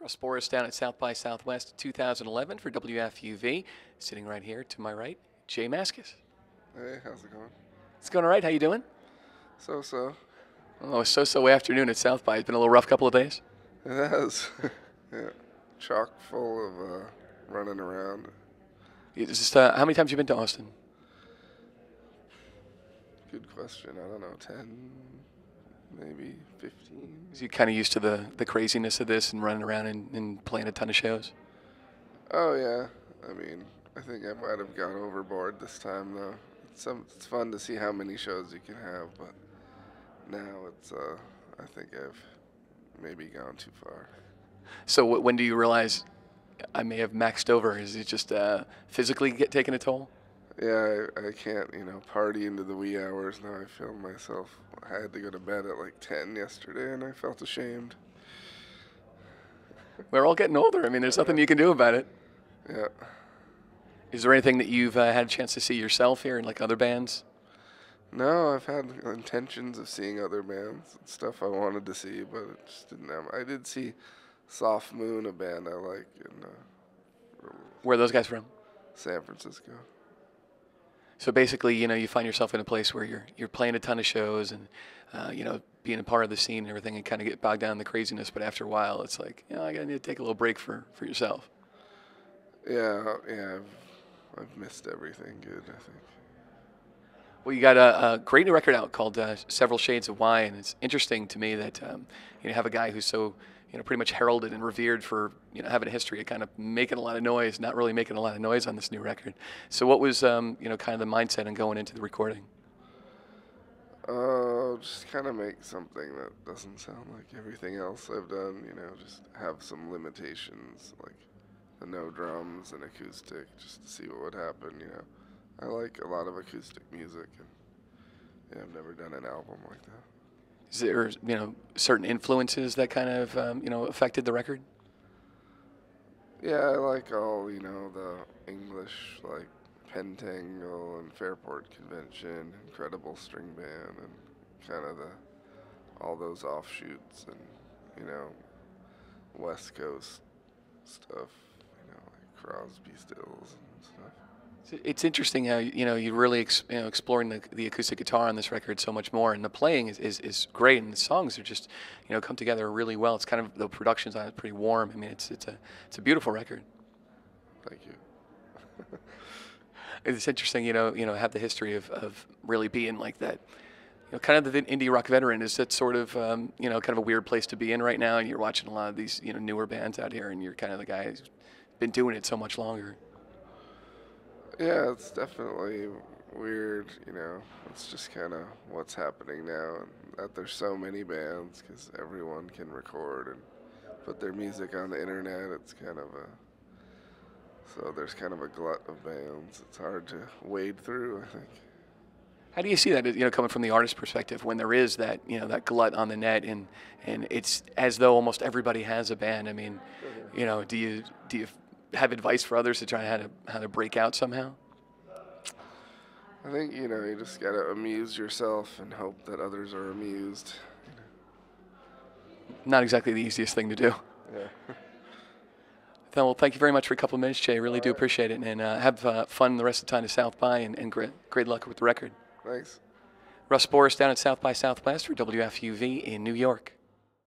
Russ Boris down at South by Southwest 2011 for WFUV. Sitting right here to my right, Jay Mascis. Hey, how's it going? It's going all right. How you doing? So. Oh, so afternoon at South by. It's been a little rough couple of days. It has. Yeah, chock full of running around. How many times have you been to Austin? Good question. I don't know, 10, maybe 15. Is you kind of used to the craziness of this and running around and playing a ton of shows? Oh, yeah. I mean, I think I might have gone overboard this time, though. It's fun to see how many shows you can have, but now I think I've maybe gone too far. So when do you realize I may have maxed over? Is it just physically taking a toll? Yeah, I can't, party into the wee hours now. I feel myself. I had to go to bed at like 10 yesterday, and I felt ashamed. We're all getting older. I mean, there's nothing you can do about it. Yeah. Is there anything that you've had a chance to see yourself here in like other bands? No, I've had intentions of seeing other bands and stuff I wanted to see, but it just didn't happen. I did see Soft Moon, a band I like, in Where are those guys from? San Francisco. So basically, you find yourself in a place where you're playing a ton of shows and, being a part of the scene and everything, and kind of get bogged down in the craziness. But after a while, it's like, I need to take a little break for yourself. Yeah, I've missed everything good, I think. Well, you got a great new record out called Several Shades of Why, and it's interesting to me that you have a guy who's so pretty much heralded and revered for having a history of kind of making a lot of noise, not really making a lot of noise on this new record. So what was kind of the mindset in going into the recording? Just kind of make something that doesn't sound like everything else I've done. Just have some limitations, like the no drums and acoustic, just to see what would happen. I like a lot of acoustic music, and I've never done an album like that. Is there, certain influences that kind of, affected the record? Yeah, I like all, the English, like Pentangle and Fairport Convention, Incredible String Band, and kind of all those offshoots and, West Coast stuff, like Crosby, Stills and stuff. It's interesting how you're really exploring the acoustic guitar on this record so much more, and the playing is great, and the songs are just come together really well. It's kind of, the production's on it pretty warm. I mean, it's a beautiful record. Thank you. It's interesting, have the history of really being like that. Kind of the indie rock veteran is that sort of kind of a weird place to be in right now, and you're watching a lot of these newer bands out here, and you're kind of the guy who's been doing it so much longer. Yeah, it's definitely weird, It's just kind of what's happening now, and that there's so many bands because everyone can record and put their music on the internet. It's kind of so there's kind of a glut of bands. It's hard to wade through, I think. How do you see that, coming from the artist perspective, when there is that, that glut on the net, and it's as though almost everybody has a band? I mean, do you have advice for others to try how to break out somehow? I think, you just got to amuse yourself and hope that others are amused. Not exactly the easiest thing to do. Yeah. Well, thank you very much for a couple of minutes, Jay. Really do appreciate it. And have fun the rest of the time to South by, and great luck with the record. Thanks. Russ Boris down at South by Southwest for WFUV in New York.